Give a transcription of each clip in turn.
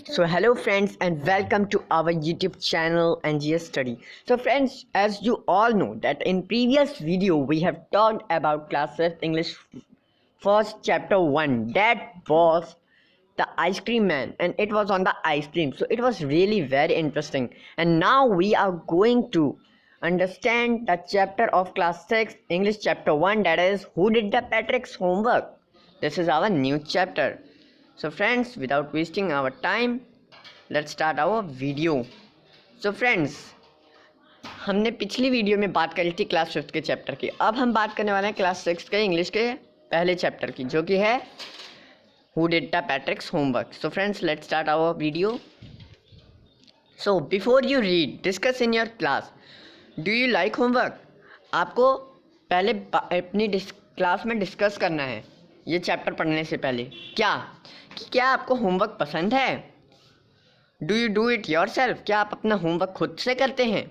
So hello friends and welcome to our YouTube channel NGS Study. So friends, as you all know that in previous video we have talked about class 5th English first chapter 1, that was the ice cream man, and it was on the ice cream. So it was really very interesting, and now we are going to understand the chapter of class 6 English chapter 1, that is who did the Patrick's homework. This is our new chapter. So friends, without wasting our time, let's start our video. So friends, हमने पिछली video में बात करी थी class 5th के chapter की. अब हम बात करने वाले हैं क्लास 6 के इंग्लिश के पहले चैप्टर की, जो कि है who did the Patrick's homework. So friends, let's start our video. So before you read discuss in your class, do you like homework. आपको पहले अपनी क्लास में डिस्कस करना है ये चैप्टर पढ़ने से पहले. क्या आपको होमवर्क पसंद है? Do you do it your self. क्या आप अपना होमवर्क खुद से करते हैं?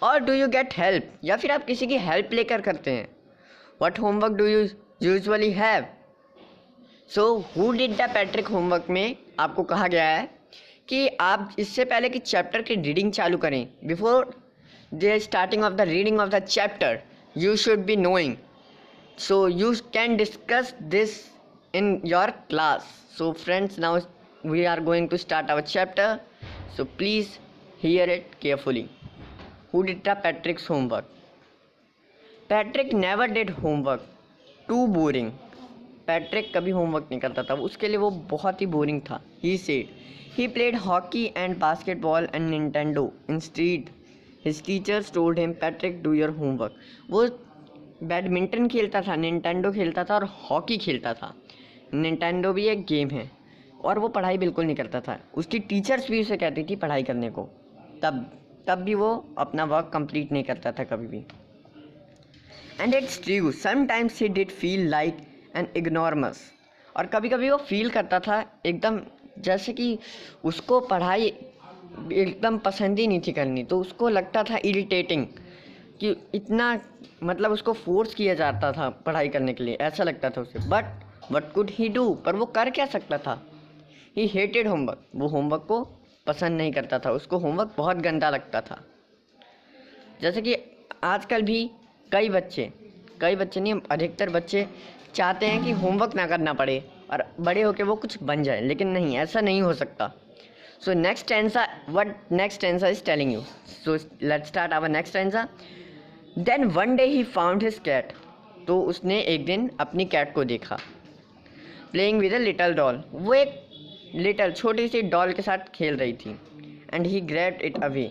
और डू यू गेट हेल्प, या फिर आप किसी की हेल्प लेकर करते हैं? What homework do you usually have. So who did the Patrick homework में आपको कहा गया है कि आप इससे पहले कि चैप्टर की रीडिंग चालू करें, before the starting of the reading of the chapter, you should be knowing. So you can discuss this in your class. So friends, now we are going to start our chapter, so please hear it carefully. Who did the Patrick's homework? Patrick never did homework. Too boring. Patrick कभी homework नहीं करता था, उसके लिए वो बहुत ही boring था. He said he played hockey and basketball and Nintendo instead. His teachers told him, Patrick, do your homework. वो बैडमिंटन खेलता था, निंटेंडो खेलता था और हॉकी खेलता था. निंटेंडो भी एक गेम है, और वो पढ़ाई बिल्कुल नहीं करता था. उसकी टीचर्स भी उसे कहती थी पढ़ाई करने को, तब भी वो अपना वर्क कंप्लीट नहीं करता था कभी भी. And it's true, sometimes he did feel like an ignoramus. और कभी कभी वो फील करता था एकदम जैसे कि उसको पढ़ाई एकदम पसंद ही नहीं थी करनी, तो उसको लगता था इरिटेटिंग कि इतना मतलब उसको फोर्स किया जाता था पढ़ाई करने के लिए, ऐसा लगता था उसे. But what could he do, पर वो कर क्या सकता था. ही हेटेड होमवर्क, वो होमवर्क को पसंद नहीं करता था, उसको होमवर्क बहुत गंदा लगता था. जैसे कि आजकल भी कई बच्चे नहीं, अधिकतर बच्चे चाहते हैं कि होमवर्क ना करना पड़े और बड़े होकर वो कुछ बन जाए, लेकिन नहीं, ऐसा नहीं हो सकता. So next stanza, what next stanza is telling you. So let's start our next stanza. Then one day he found his cat. तो उसने एक दिन अपनी कैट को देखा playing with a little doll. वो एक लिटल छोटी सी डॉल के साथ खेल रही थी. And he grabbed it away.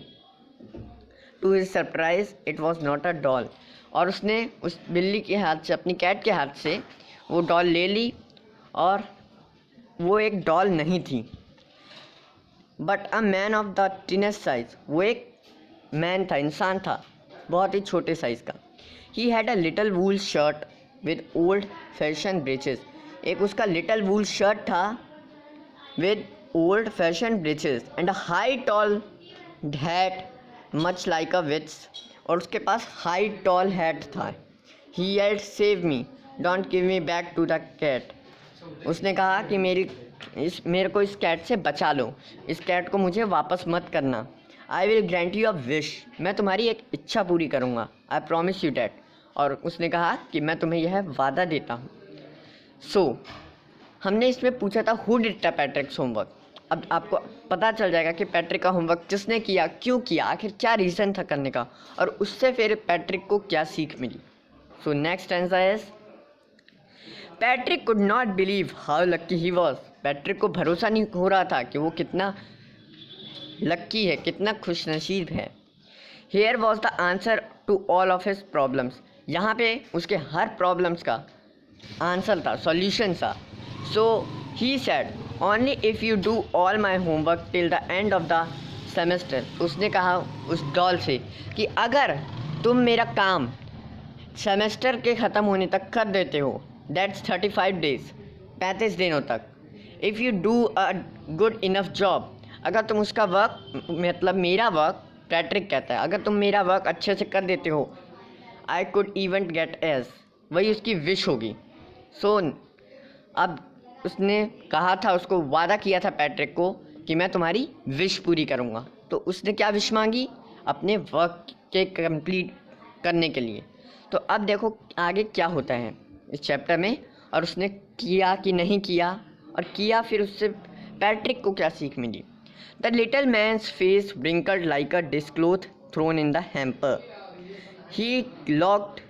To his surprise it was not a doll. और उसने उस बिल्ली के हाथ से, अपनी कैट के हाथ से वो डॉल ले ली, और वो एक डॉल नहीं थी, but a man of the tiniest size. वो एक मैन था, इंसान था, बहुत ही छोटे साइज़ का. He had a little wool shirt with old fashion breeches. एक उसका लिटल वूल शर्ट था with old fashion breeches and a high tall hat much like a witch's. और उसके पास हाई टॉल हैट था. He had save me, don't give me back to the cat. उसने कहा कि मेरे को इस कैट से बचा लो, इस कैट को मुझे वापस मत करना. I will grant you a wish, मैं तुम्हारी एक इच्छा पूरी करूँगा. I promise you that. और उसने कहा कि मैं तुम्हें यह वादा देता हूँ. सो हमने इसमें पूछा था who did the Patrick's homework. अब आपको पता चल जाएगा कि पैट्रिक का होमवर्क किसने किया, क्यों किया, आखिर क्या रीज़न था करने का, और उससे फिर पैट्रिक को क्या सीख मिली. So next answer is Patrick could not believe how lucky he was. Patrick को भरोसा नहीं हो रहा था कि वो कितना लक्की है, कितना खुशनसीब है. Here was the answer to all of his problems. यहाँ पे उसके हर प्रॉब्लम्स का आंसर था, सॉल्यूशन था. So he said only if you do all my homework till the end of the semester. उसने कहा उस डॉल से कि अगर तुम मेरा काम सेमेस्टर के ख़त्म होने तक कर देते हो, दैट्स 35 डेज, 35 दिनों तक. If you do a good enough job, अगर तुम उसका वर्क, मतलब मेरा वर्क, पैट्रिक कहता है, अगर तुम मेरा वर्क अच्छे से कर देते हो, I could even get age, वही उसकी विश होगी. सो अब उसने कहा था, उसको वादा किया था पैट्रिक को कि मैं तुम्हारी विश पूरी करूँगा। तो उसने क्या विश मांगी? अपने वर्क के कंप्लीट करने के लिए। तो अब देखो आगे क्या होता है इस चैप्टर में, और उसने किया कि नहीं किया, और किया फिर उससे पैट्रिक को क्या सीख मिली। The little man's face wrinkled like a dishcloth thrown in the hamper. He locked,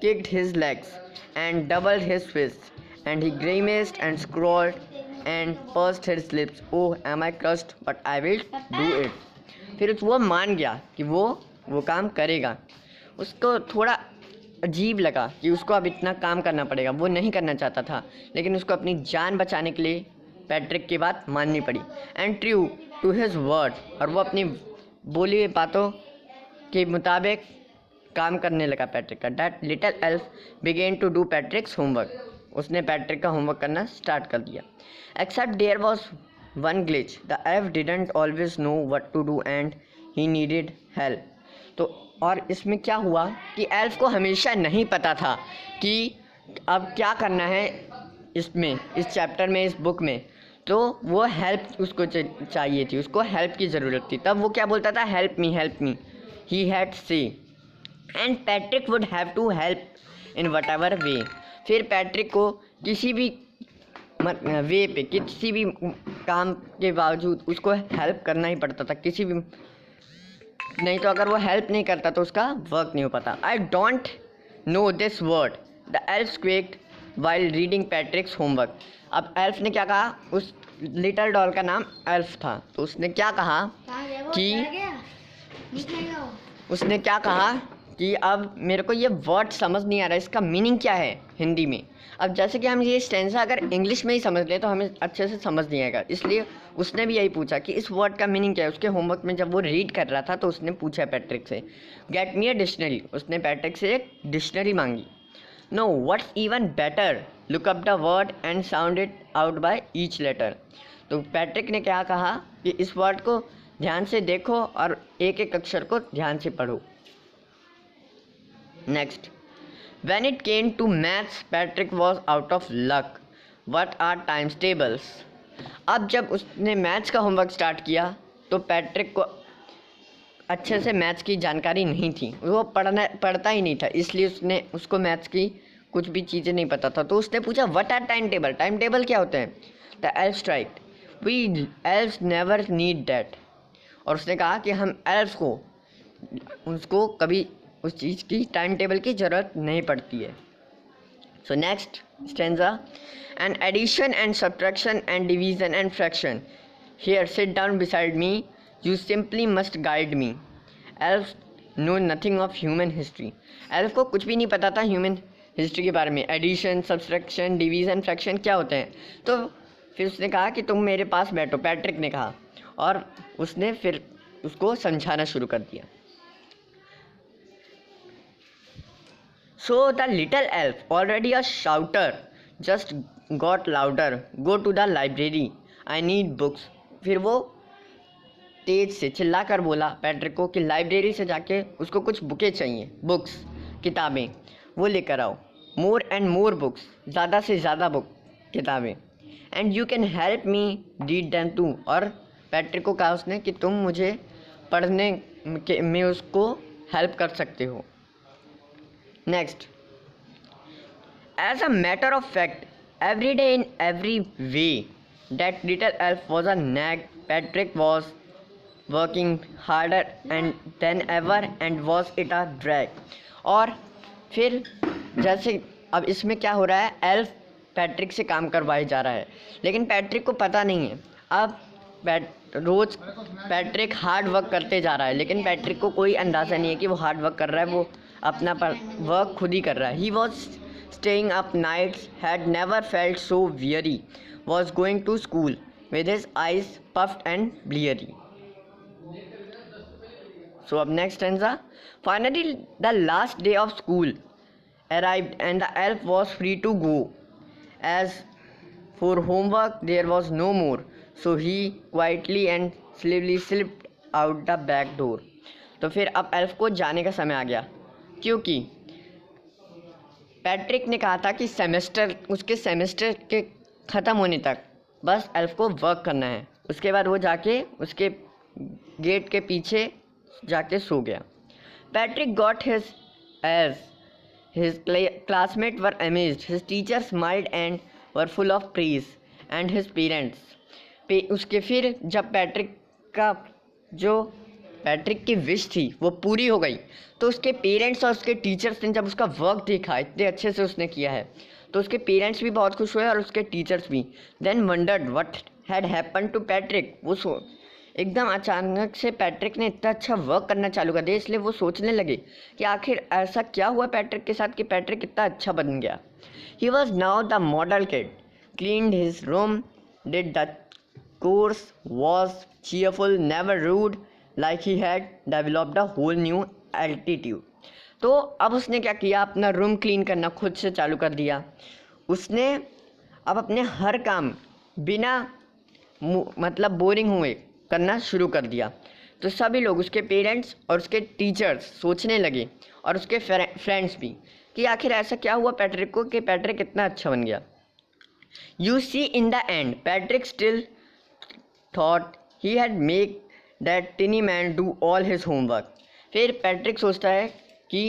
kicked his legs, and doubled his fists, and he grimaced and scowled and pursed his lips. Oh, am I crushed? But I will do it. फिर वो मान गया कि वो काम करेगा। उसको थोड़ा अजीब लगा कि उसको अब इतना काम करना पड़ेगा, वो नहीं करना चाहता था, लेकिन उसको अपनी जान बचाने के लिए पैट्रिक की बात माननी पड़ी। And true to his word, और वो अपनी बोली हुई बातों के मुताबिक काम करने लगा पैट्रिक का। That little elf began to do Patrick's homework, उसने पैट्रिक का होमवर्क करना स्टार्ट कर दिया। Except there was one glitch, the elf didn't always know what to do and he needed help. तो और इसमें क्या हुआ कि एल्फ को हमेशा नहीं पता था कि अब क्या करना है इसमें, इस चैप्टर में, इस बुक में। तो वो हेल्प उसको चाहिए थी, उसको हेल्प की ज़रूरत थी। तब वो क्या बोलता था? Help me he had said, and Patrick would have to help in whatever way. फिर पैट्रिक को किसी भी वे पे, किसी भी काम के बावजूद उसको हेल्प करना ही पड़ता था, किसी भी, नहीं तो अगर वो हेल्प नहीं करता तो उसका वर्क नहीं हो पाता। I don't know this word, the elf squeaked while reading Patrick's homework. अब एल्फ ने क्या कहा? उस लिटिल डॉल का नाम एल्फ था, तो उसने क्या कहा कि अब मेरे को ये वर्ड समझ नहीं आ रहा, इसका मीनिंग क्या है हिंदी में। अब जैसे कि हम ये स्टेंजा अगर इंग्लिश में ही समझ लें तो हमें अच्छे से समझ नहीं आएगा, इसलिए उसने भी यही पूछा कि इस वर्ड का मीनिंग क्या है। उसके होमवर्क में जब वो रीड कर रहा था तो उसने पूछा पैट्रिक से, गेट मी अ डिक्शनरी, उसने पैट्रिक से एक डिक्शनरी मांगी। No, what's even better, look up the word and sound it out by each letter. तो पैट्रिक ने क्या कहा कि इस वर्ड को ध्यान से देखो और एक एक अक्षर को ध्यान से पढ़ो। Next, when it came to maths, Patrick was out of luck. What are times tables? अब जब उसने मैथ्स का होमवर्क स्टार्ट किया तो पैट्रिक को अच्छे से मैथ्स की जानकारी नहीं थी, वो पढ़ता ही नहीं था, इसलिए उसको मैथ्स की कुछ भी चीज़ें नहीं पता था। तो उसने पूछा what are time table, time table क्या होते हैं? The elf strike, we elves never need that. और उसने कहा कि हम एल्फ को, उसको कभी उस चीज़ की टाइम टेबल की ज़रूरत नहीं पड़ती है। So next stanza, an addition and subtraction and division and fraction, here sit down beside me, you simply must guide me. Elf know nothing of human history, elf को कुछ भी नहीं पता था ह्यूमन हिस्ट्री के बारे में। एडिशन, सब्ट्रैक्शन, डिवीज़न, फ्रैक्शन क्या होते हैं? तो फिर उसने कहा कि तुम मेरे पास बैठो, पैट्रिक ने कहा, और उसने फिर उसको समझाना शुरू कर दिया। So the little elf, already a shouter, just got louder. Go to the library. I need books. फिर वो तेज से चिल्ला कर बोला पैट्रिक को कि लाइब्रेरी से जाके उसको कुछ बुकें चाहिए, बुक्स, किताबें, वो लेकर आओ। मोर एंड मोर बुक्स, ज़्यादा से ज़्यादा किताबें। And you can help me read them too, और पैट्रिक को कहा उसने कि तुम मुझे पढ़ने में उसको हेल्प कर सकते हो। Next, as a matter of fact, every day in every way, that little elf was a nag. Patrick was working harder than ever and was it a drag. और फिर जैसे अब इसमें क्या हो रहा है, एल्फ पैट्रिक से काम करवाए जा रहा है, लेकिन पैट्रिक को पता नहीं है। अब रोज़ पैट्रिक हार्ड वर्क करते जा रहा है, लेकिन पैट्रिक को कोई अंदाज़ा नहीं है कि वो हार्ड वर्क कर रहा है, वो अपना वर्क खुद ही कर रहा है। He was staying up nights, had never felt so weary, was going to school with his eyes puffed and bleary. So अब next stanza, finally the last day of school arrived and the elf was free to go. As for homework there was no more, so he quietly and slowly slipped out the back door. तो फिर अब elf को जाने का समय आ गया, क्योंकि Patrick ने कहा था कि उसके सेमेस्टर के ख़त्म होने तक बस एल्फ को वर्क करना है, उसके बाद वो जाके उसके गेट के पीछे जाके सो गया। Patrick got his age his classmate were amazed, his teacher smiled and were full of praise and his parents. उसके फिर जब पैट्रिक की विश थी वो पूरी हो गई, तो उसके पेरेंट्स और उसके टीचर्स ने जब उसका वर्क देखा, इतने अच्छे से उसने किया है, तो उसके पेरेंट्स भी बहुत खुश हुए और उसके टीचर्स भी। Then wondered what had happen to Patrick. वो एकदम अचानक से पैट्रिक ने इतना अच्छा वर्क करना चालू कर दिया, इसलिए वो सोचने लगे कि आखिर ऐसा क्या हुआ पैट्रिक के साथ कि पैट्रिक इतना अच्छा बन गया। He was now the model kid, cleaned his room, did the course, was cheerful, never rude, like he had developed a whole new attitude। तो अब उसने क्या किया, अपना रूम क्लीन करना खुद से चालू कर दिया। उसने अब अपने हर काम बिना मतलब बोरिंग हुए करना शुरू कर दिया। तो सभी लोग, उसके पेरेंट्स और उसके टीचर्स सोचने लगे और उसके फ्रेंड्स भी कि आखिर ऐसा क्या हुआ पैट्रिक को कि पैट्रिक इतना अच्छा बन गया। You see in the end Patrick still thought he had made that tiny man do all his homework। फिर पैट्रिक सोचता है कि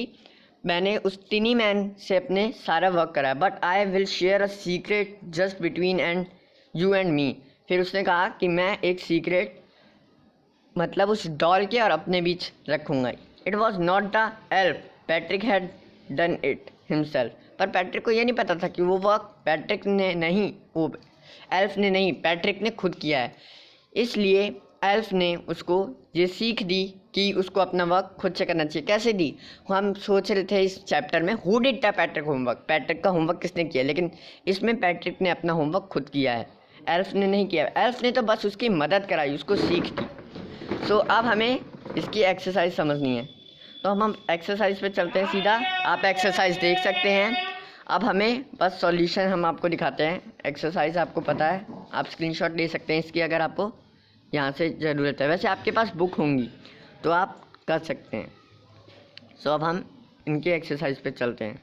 मैंने उस टिनी मैन से अपने सारा वर्क कराया, but I will share a secret just between and you and मी। फिर उसने कहा कि मैं एक सीक्रेट मतलब उस डॉल के और अपने बीच रखूँगा। It was not the elf, Patrick had done it himself. पर पैट्रिक को ये नहीं पता था कि वो वर्क पैट्रिक ने नहीं, वो एल्फ ने नहीं, पैट्रिक ने खुद किया है। इसलिए एल्फ ने उसको ये सीख दी कि उसको अपना वर्क खुद से करना चाहिए। कैसे दी, हम सोच रहे थे इस चैप्टर में who did the Patrick homework, Patrick का होमवर्क किसने किया, लेकिन इसमें पैट्रिक ने अपना होमवर्क खुद किया है, एल्फ ने नहीं किया। एल्फ ने तो बस उसकी मदद कराई, उसको सीख दी। सो अब हमें इसकी एक्सरसाइज समझनी है, तो हम एक्सरसाइज पे चलते हैं सीधा। आप एक्सरसाइज देख सकते हैं। अब हमें बस सॉल्यूशन हम आपको दिखाते हैं। एक्सरसाइज आपको पता है, आप स्क्रीनशॉट ले सकते हैं इसकी अगर आपको यहाँ से ज़रूरत है। वैसे आपके पास बुक होंगी तो आप कर सकते हैं। सो अब हम इनकी एक्सरसाइज पे चलते हैं।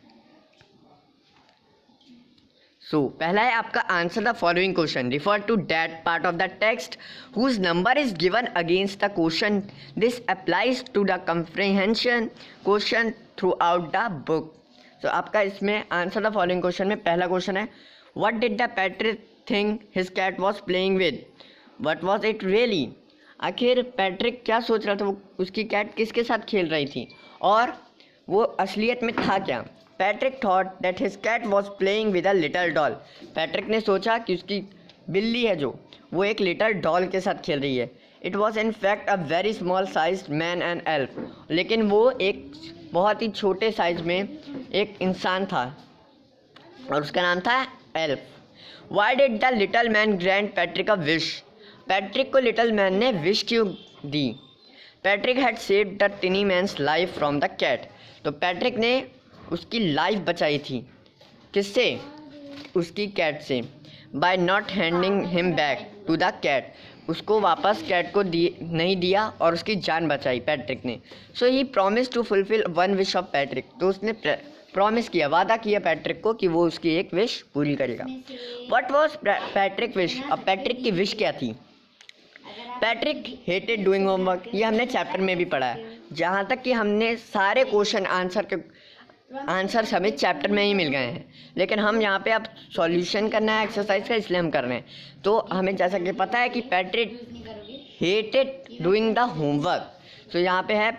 पहला है आपका answer the following question, refer to that part of the text whose number is given against the question, this applies to the comprehension question throughout the book. तो आपका इसमें आंसर द फॉलोइंग क्वेश्चन में पहला question है, what did the Patrick think his cat was playing with, what was it really. आखिर Patrick क्या सोच रहा था, वो उसकी कैट किसके साथ खेल रही थी और वो असलियत में था क्या। Patrick thought that his cat was playing with a little doll. Patrick ने सोचा कि उसकी बिल्ली है जो, वो एक लिटल डॉल के साथ खेल रही है। It was in fact a very small size man and elf, लेकिन वो एक बहुत ही छोटे साइज में एक इंसान था और उसका नाम था elf. Why did the little man grant Patrick a wish, Patrick को लिटल मैन ने विश क्यों दी। Patrick had saved the tiny man's life from the cat, तो पैट्रिक ने उसकी लाइफ बचाई थी, किससे, उसकी कैट से। By not handing him back to the cat, उसको वापस कैट को नहीं दिया और उसकी जान बचाई पैट्रिक ने। So he promise to fulfil one wish of Patrick, तो उसने प्रॉमिस किया, वादा किया पैट्रिक को कि वो उसकी एक विश पूरी करेगा। व्हाट वॉज पैट्रिक विश, अब पैट्रिक की विश क्या थी। पैट्रिक हेटेड डूइंग होमवर्क, ये हमने चैप्टर में भी पढ़ा है। जहाँ तक कि हमने सारे क्वेश्चन आंसर हमें चैप्टर में ही मिल गए हैं, लेकिन हम यहाँ पे अब सॉल्यूशन करना है एक्सरसाइज का, इसलिए हम कर रहे हैं। तो हमें जैसा कि पता है कि Patrick hated doing the homework, तो यहाँ पे है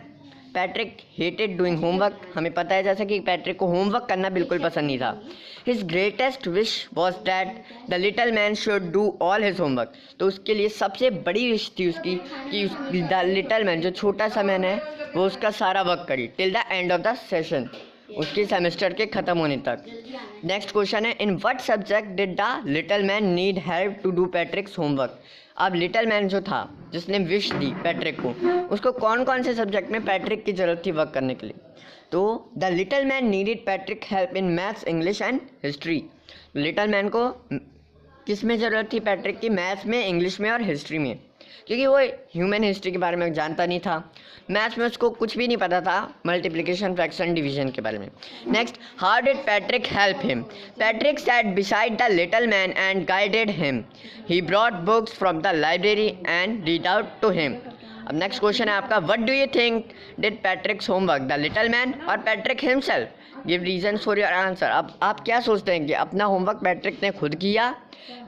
पैट्रिक हेटेड डूइंग होमवर्क। हमें पता है जैसा कि पैट्रिक को होमवर्क करना बिल्कुल पसंद नहीं था। His greatest wish was that the little man should do all his homework, तो उसके लिए सबसे बड़ी विश थी उसकी कि द लिटल मैन, जो छोटा सा मैन है, वो उसका सारा वर्क करे till the end of the session, उसके सेमेस्टर के ख़त्म होने तक। नेक्स्ट क्वेश्चन है, in what subject did the little man need help to do Patrick's homework. अब लिटल मैन जो था जिसने विश दी पैट्रिक को, उसको कौन कौन से सब्जेक्ट में पैट्रिक की ज़रूरत थी वर्क करने के लिए। तो the little man needed Patrick help in maths, English and history. Little man को किस में ज़रूरत थी पैट्रिक की, मैथ्स में, इंग्लिश में और हिस्ट्री में। क्योंकि वो ह्यूमन हिस्ट्री के बारे में जानता नहीं था। मैथ्स में उसको कुछ भी नहीं पता था मल्टीप्लिकेशन, फ्रैक्शन, डिवीजन के बारे में। Next, how did Patrick help him? Patrick sat beside the little man and guided him. He brought books from the library and read out to him. अब नेक्स्ट क्वेश्चन है आपका, what do you think did Patrick's homework, the little man और Patrick himself? Give reason for your answer. अब आप क्या सोचते हैं कि अपना होमवर्क पैट्रिक ने खुद किया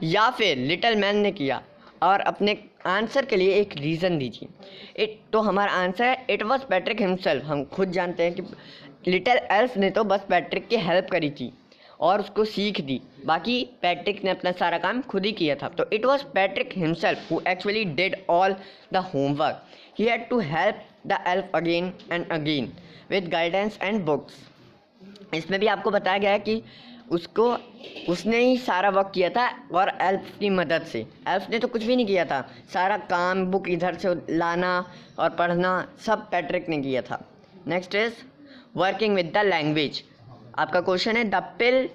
या फिर लिटिल मैन ने किया? और अपने आंसर के लिए एक रीज़न दीजिए। तो हमारा आंसर है इट वॉज पैट्रिक हिमसेल्फ। हम खुद जानते हैं कि लिटिल एल्फ ने तो बस पैट्रिक की हेल्प करी थी और उसको सीख दी, बाकी पैट्रिक ने अपना सारा काम खुद ही किया था। तो it was Patrick himself who actually did all the homework. He had to help the elf again and again with guidance and books. इसमें भी आपको बताया गया है कि उसने ही सारा वर्क किया था और एल्फ की मदद से। एल्फ ने तो कुछ भी नहीं किया था, सारा काम बुक इधर से लाना और पढ़ना सब पैट्रिक ने किया था। Next is working with the language. आपका क्वेश्चन है, the pill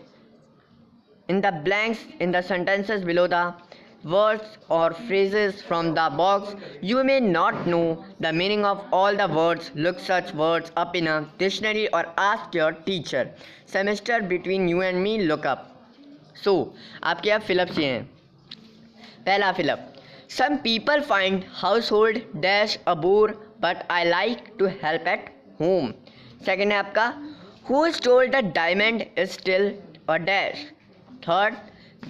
in the blanks in the sentences below the words or phrases from the box. You may not know the meaning of all the words. Look such words up in a dictionary or ask your teacher. Semester between you and me, look up. So, आपके अब fill-ups ये हैं। पहला fill up, some people find household dash a bore but I like to help at home. Second है आपका, who stole the diamond is still a dash. Third,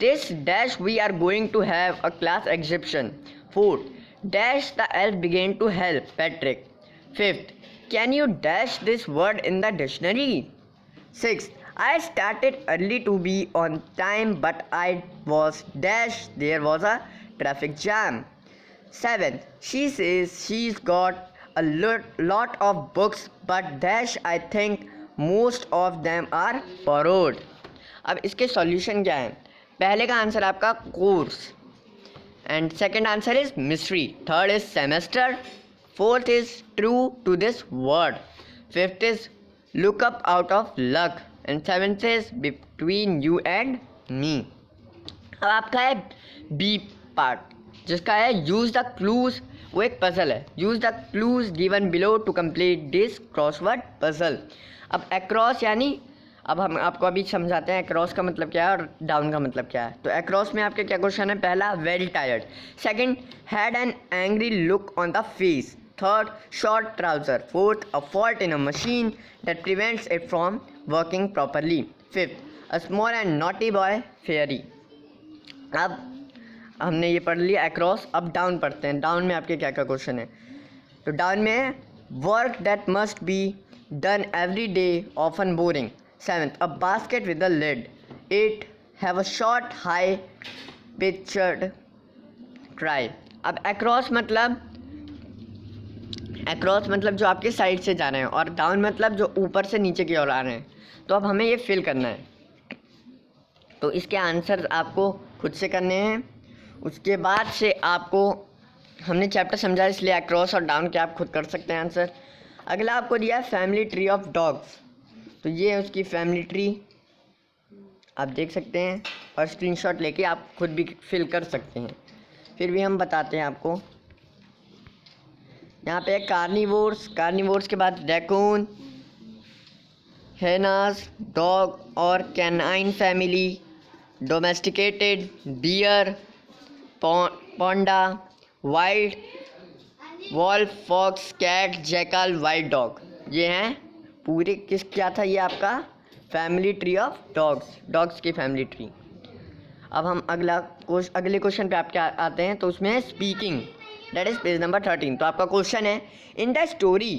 this dash we are going to have a class exhibition. Fourth, dash the elf began to help Patrick. Fifth, can you dash this word in the dictionary? Sixth, I started early to be on time but I was dash there was a traffic jam. Seventh, she says she's got a lot of books but dash I think most of them are borrowed. अब इसके solution क्या है? पहले का answer आपका course and second answer is mystery, third is semester, fourth is true to this word, fifth is look up out of luck and seventh is between you and me. अब आपका है B part जिसका है use the clues. वो एक puzzle है, use the clues given below to complete this crossword puzzle. अब across यानी, अब हम आपको अभी समझाते हैं अक्रॉस का मतलब क्या है और डाउन का मतलब क्या है। तो अक्रॉस में आपके क्या क्वेश्चन है? पहला, very tired. Second, had an angry look on the face. Third, short trouser. Fourth, a fault in a machine that prevents it from working properly. Fifth, a small and naughty boy fairy. अब हमने ये पढ़ लिया across, अब down पढ़ते हैं। Down में आपके क्या क्या क्वेश्चन है? तो डाउन में है work that must be done every day often boring. Seventh, a basket with a lid. 8, have a short, high pitched cry. अब across मतलब जो आपके साइड से जा रहे हैं और डाउन मतलब जो ऊपर से नीचे की ओर आ रहे हैं। तो अब हमें ये फिल करना है, तो इसके आंसर आपको खुद से करने हैं। उसके बाद से आपको हमने चैप्टर समझा इसलिए अक्रॉस और डाउन के आप खुद कर सकते हैं आंसर। अगला आपको दिया है फैमिली ट्री ऑफ डॉग्स। तो ये है उसकी फैमिली ट्री, आप देख सकते हैं और स्क्रीनशॉट लेके आप खुद भी फिल कर सकते हैं। फिर भी हम बताते हैं आपको। यहाँ पे कार्निवोर्स के बाद रैकून, हेनास, डॉग और canine family, domesticated, bear, panda, wild, wolf, fox, cat, jackal, wild dog. ये हैं पूरे क्या था ये आपका फैमिली ट्री ऑफ डॉग्स की फैमिली ट्री। अब हम अगले क्वेश्चन पे आपके आते हैं, तो उसमें है speaking, that is page number 13। तो आपका क्वेश्चन है, in the story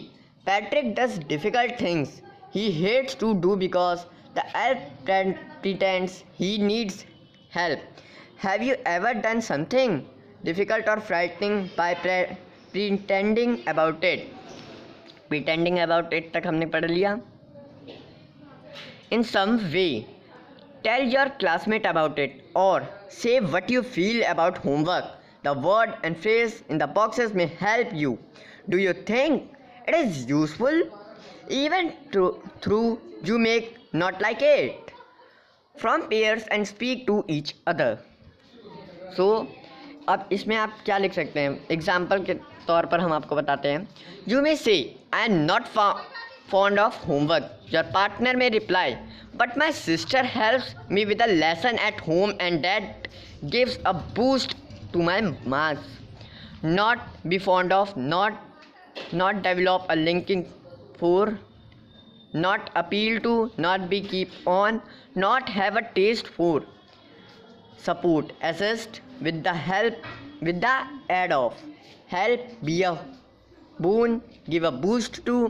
Patrick does difficult things he hates to do because the elf pretends he needs help. Have you ever done something difficult और frightening by pretending about it? Pretending about it तक हमने पढ़ लिया। In some way tell your classmate about it और say what you feel about homework. The word and phrase in the boxes में help you. Do you think it is useful even through you make not like it from pairs and speak to each other. So अब इसमें आप क्या लिख सकते हैं, example के तौर पर हम आपको बताते हैं. यू मे से I am not fond of homework. Your partner may reply, but my sister helps me with a lesson at home and that gives a boost to my marks. Not be fond of, not develop a linking for, not appeal to, not be keep on, not have a taste for, support, assist, with the help, with the aid of, help, be a boon, give a boost to.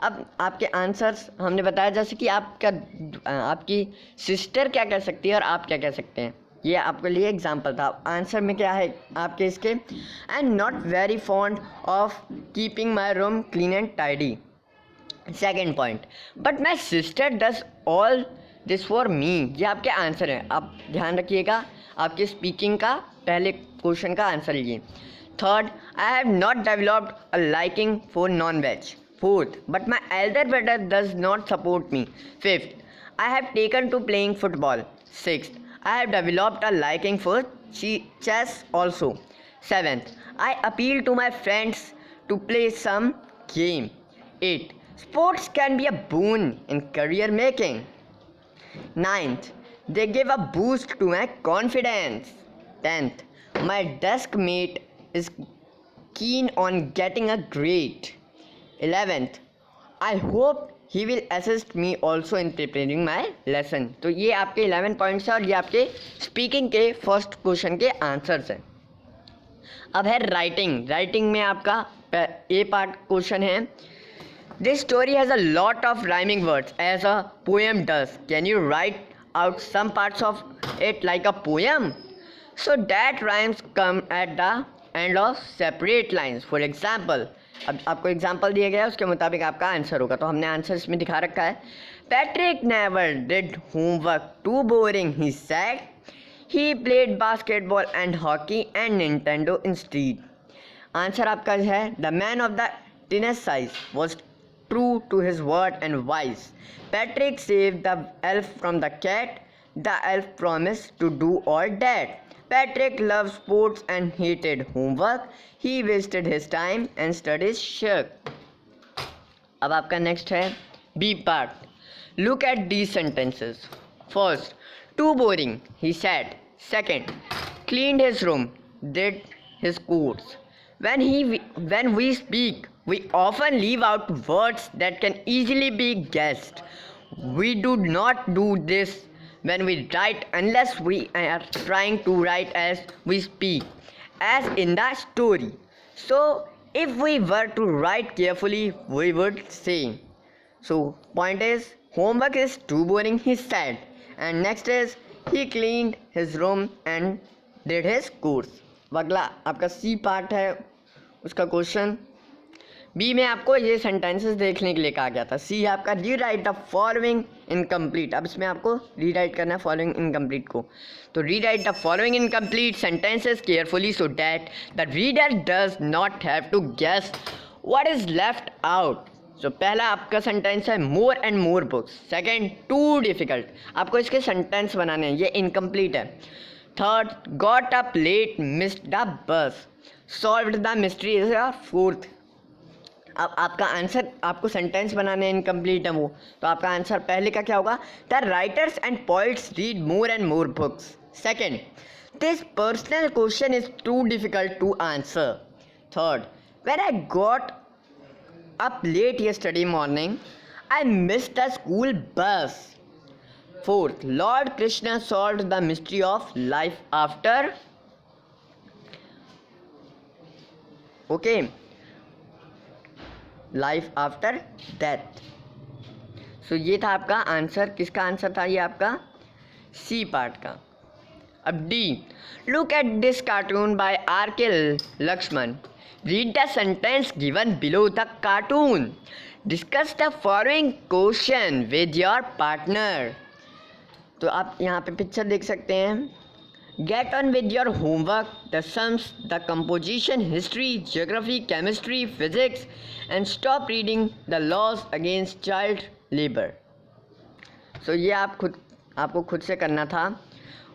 अब आपके answers हमने बताया, जैसे कि आपकी sister क्या कह सकती है और आप क्या कह सकते हैं, ये आपके लिए एग्जांपल था. आंसर में क्या है आपके इसके, I am not very fond of keeping my room clean and tidy. Second point, but my sister does all this for me. ये आपके आंसर हैं, आप ध्यान रखिएगा आपके स्पीकिंग का पहले क्वेश्चन का आंसर लीजिए. Third, I have not developed a liking for non veg. Fourth, but my elder brother does not support me. Fifth, I have taken to playing football. Sixth, I have developed a liking for chess also. Seventh, I appeal to my friends to play some game. Eighth, sports can be a boon in career making. Ninth, they give a boost to my confidence. 10th, my desk mate is keen on getting a grade. 11th, I hope he will assist me also in preparing my lesson. तो ये आपके 11 points हैं और ये आपके speaking के first question के answers हैं. अब है राइटिंग में आपका ए पार्ट क्वेश्चन है, this story has a lot of rhyming words as a poem does. Can you write out some parts of it like a poem. So that rhymes come at the end of separate lines. For example, अब आपको example दिया गया है, उसके मुताबिक आपका answer होगा. तो हमने आंसर इसमें दिखा रखा है. Patrick never did homework, too boring he said, he played basketball and hockey and Nintendo instead. Answer आपका है, the man of the tiniest size was true to his word and wise. Patrick save the elf from the cat, the elf promise to do all that. Patrick loved sports and hated homework. He wasted his time and studied shirk. अब आपका next है B part. Look at these sentences. First, too boring, he said. Second, cleaned his room, did his chores. When we speak, we often leave out words that can easily be guessed. We do not do this when we write unless we are trying to write as we speak, as in the story. So if we were to write carefully, we would say. So point is, homework is too boring, he said. And next is, he cleaned his room and did his chores. अगला आपका C part है उसका question. B में आपको ये sentences देखने के लिए कहा गया था. सी आपका री राइट द फॉलोइंग इनकम्प्लीट. अब इसमें आपको री राइट करना है फॉलोइंग इनकम्प्लीट को. तो rewrite the following incomplete sentences carefully so that the reader does not have to guess what is left out. So पहला आपका सेंटेंस है more and more books. Second, too difficult, आपको इसके sentence बनाने हैं, ये इनकम्प्लीट है. Third, got up late, missed the bus, solved the mystery is a fourth. अब आपका आंसर, आपको सेंटेंस बनाने इनकम्प्लीट है वो, तो आपका आंसर पहले का क्या होगा, the writers and poets read more and more books. Second, this personal question is too difficult to answer. Third, when I got up late yesterday morning, I missed the school bus. Fourth, Lord Krishna solved the mystery of life after. Okay. Life after death. So ये था आपका answer. किसका answer था ये आपका सी part का. अब D, look at this cartoon by R K Laxman, read the sentence given below the cartoon, discuss the following question with your partner. तो आप यहाँ पे पिक्चर देख सकते हैं. Get on with your homework, the sums, the composition, history, geography, chemistry, physics, and stop reading the laws against child labor. So ये आपको खुद से करना था.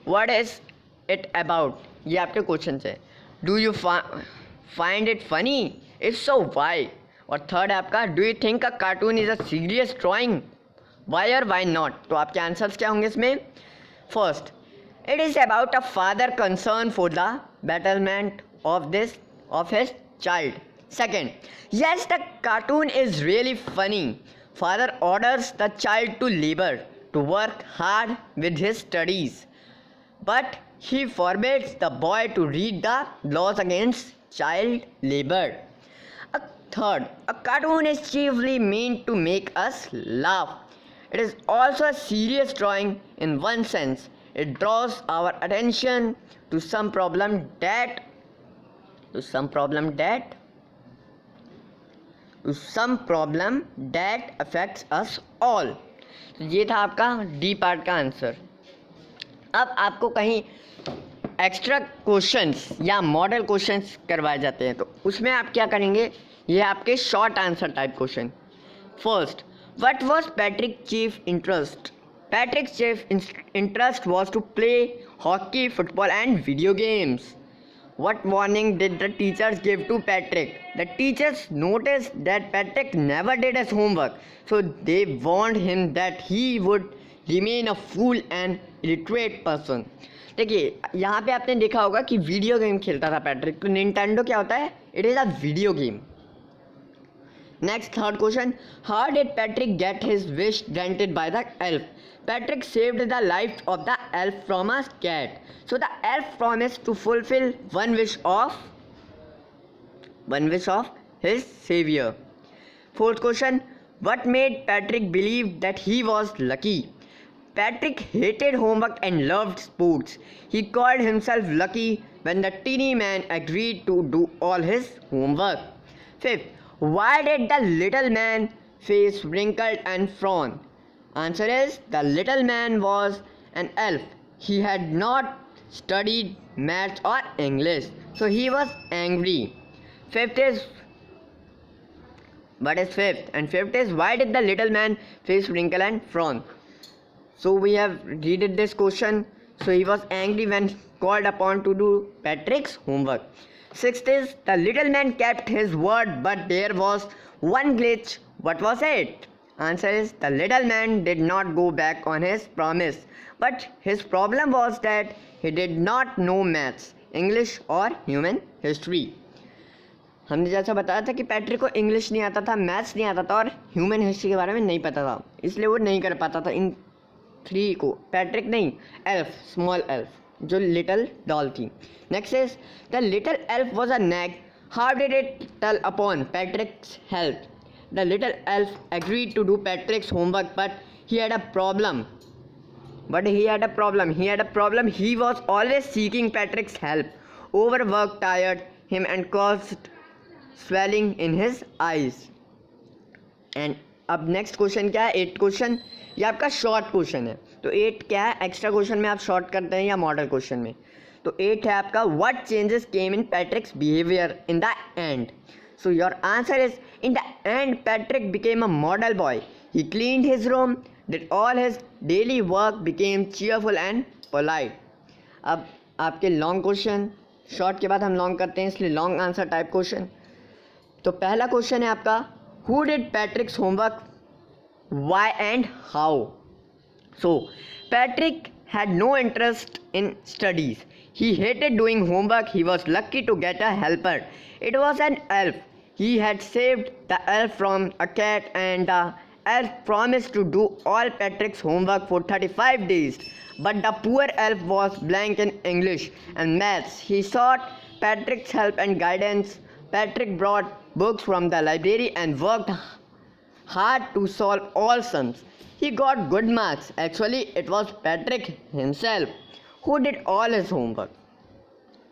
What is it about? ये आपके क्वेश्चन है. Do you find it funny, if so why. और थर्ड है आपका, do you think a cartoon is a serious drawing, why और वाई नॉट। तो आपके आंसर्स क्या होंगे इसमें। First, it is about a father concerned for the betterment of his child. Second, yes, the cartoon is really funny. Father orders the child to labor, to work hard with his studies, but he forbids the boy to read the laws against child labor. Third, a cartoon is chiefly meant to make us laugh. It is also a serious drawing in one sense. It draws our attention to some problem that to some problem that affects us all. तो ये था आपका D part का answer. अब आपको कहीं extra questions या model questions करवाए जाते हैं तो उसमें आप क्या करेंगे, ये आपके short answer type question. First, what was Patrick chief interest. Patrick's chief interest was to play hockey, football and video games. What warning did the teachers give to Patrick? The teachers noticed that Patrick never did his homework, so they warned him that he would remain a fool and illiterate person. देखिए यहाँ पे आपने देखा होगा कि video game खेलता था Patrick. तो निंटेंडो क्या होता है, it is a video game. Next, third question. How did Patrick get his wish granted by the elf? Patrick saved the life of the elf from a cat. So the elf promised to fulfill one wish of his savior. Fourth question. What made Patrick believe that he was lucky? Patrick hated homework and loved sports. He called himself lucky when the teeny man agreed to do all his homework. Fifth, why did the little man face wrinkled and frown? Answer is, the little man was an elf. He had not studied maths or English, so he was angry. Fifth is, what is fifth? And fifth is, why did the little man face wrinkle and frown? So we have read this question. So he was angry when called upon to do Patrick's homework. Sixth is, the little man kept his word, but there was one glitch. What was it? Answer is, the little man did not go back on his promise, but his problem was that he did not know maths, English or human history. हमने जैसा बताया था कि Patrick को English नहीं आता था, maths नहीं आता था और ह्यूमन हिस्ट्री के बारे में नहीं पता था, इसलिए वो नहीं कर पाता था इन थ्री को। पैट्रिक नहीं, एल्फ, स्मॉल एल्फ, जो लिटिल डॉल थी। Next is, the little elf was a nag, how did it tell upon Patrick's help. The little elf agreed to do Patrick's homework, but he had a problem. He was always seeking Patrick's help. Overwork tired him and caused swelling in his eyes. And अब next question क्या है, 8th question. ये आपका short question है। तो 8 क्या है, extra question में आप शॉर्ट करते हैं या मॉडल क्वेश्चन में। तो 8 है आपका, what changes came in पैट्रिक्स behaviour in the and. So your answer is, in the end Patrick became a model boy. He cleaned his room, did all his daily work, became cheerful and polite. अब आपके long question, short के बाद हम long करते हैं इसलिए long answer type question. तो पहला क्वेश्चन है आपका, who did Patrick's homework, why and how. So Patrick had no interest in studies. He hated doing homework. He was lucky to get a helper. It was an elf. He had saved the elf from a cat, and the elf promised to do all Patrick's homework for 35 days. But the poor elf was blank in English and maths. He sought Patrick's help and guidance. Patrick brought books from the library and worked hard to solve all sums. He got good marks. Actually, it was Patrick himself who did all his homework.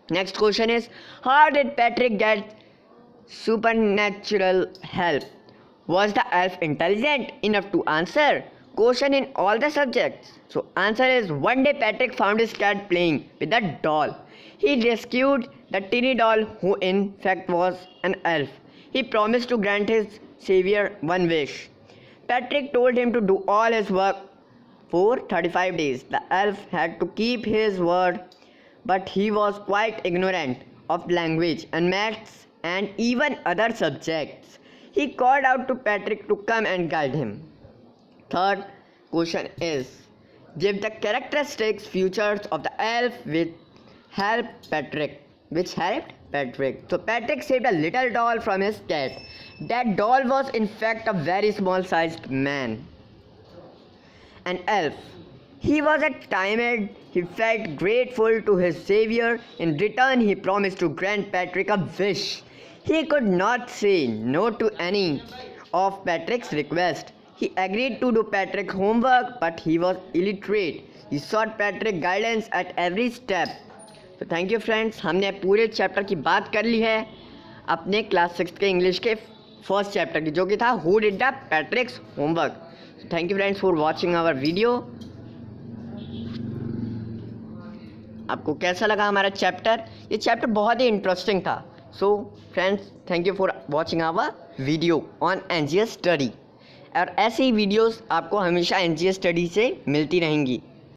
Next question is, how did Patrick get supernatural help? Was the elf intelligent enough to answer question in all the subjects? So answer is, one day Patrick found his cat playing with a doll. He rescued the teeny doll, who in fact was an elf. He promised to grant his savior one wish. Patrick told him to do all his work for 35 days. The elf had to keep his word, but he was quite ignorant of language and maths and even other subjects. He called out to Patrick to come and guide him. Third question is, give the characteristics features of the elf which helped Patrick. So Patrick saved a little doll from his cat. That doll was in fact a very small sized man. An elf. He was timid. He felt grateful to his savior. In return, he promised to grant Patrick a wish. He could not say no to any of Patrick's requests. He agreed to do Patrick's homework, but he was illiterate. He sought Patrick guidance at every step. तो thank you friends, हमने पूरे chapter की बात कर ली है अपने class 6 के English के फर्स्ट चैप्टर की, जो कि था who did the Patrick's homework. Thank you friends for watching our video. आपको कैसा लगा हमारा चैप्टर? ये चैप्टर बहुत ही इंटरेस्टिंग था. So friends, thank you for watching our video on NGS study. और ऐसी वीडियोस आपको हमेशा एनजीएस स्टडी से मिलती रहेंगी.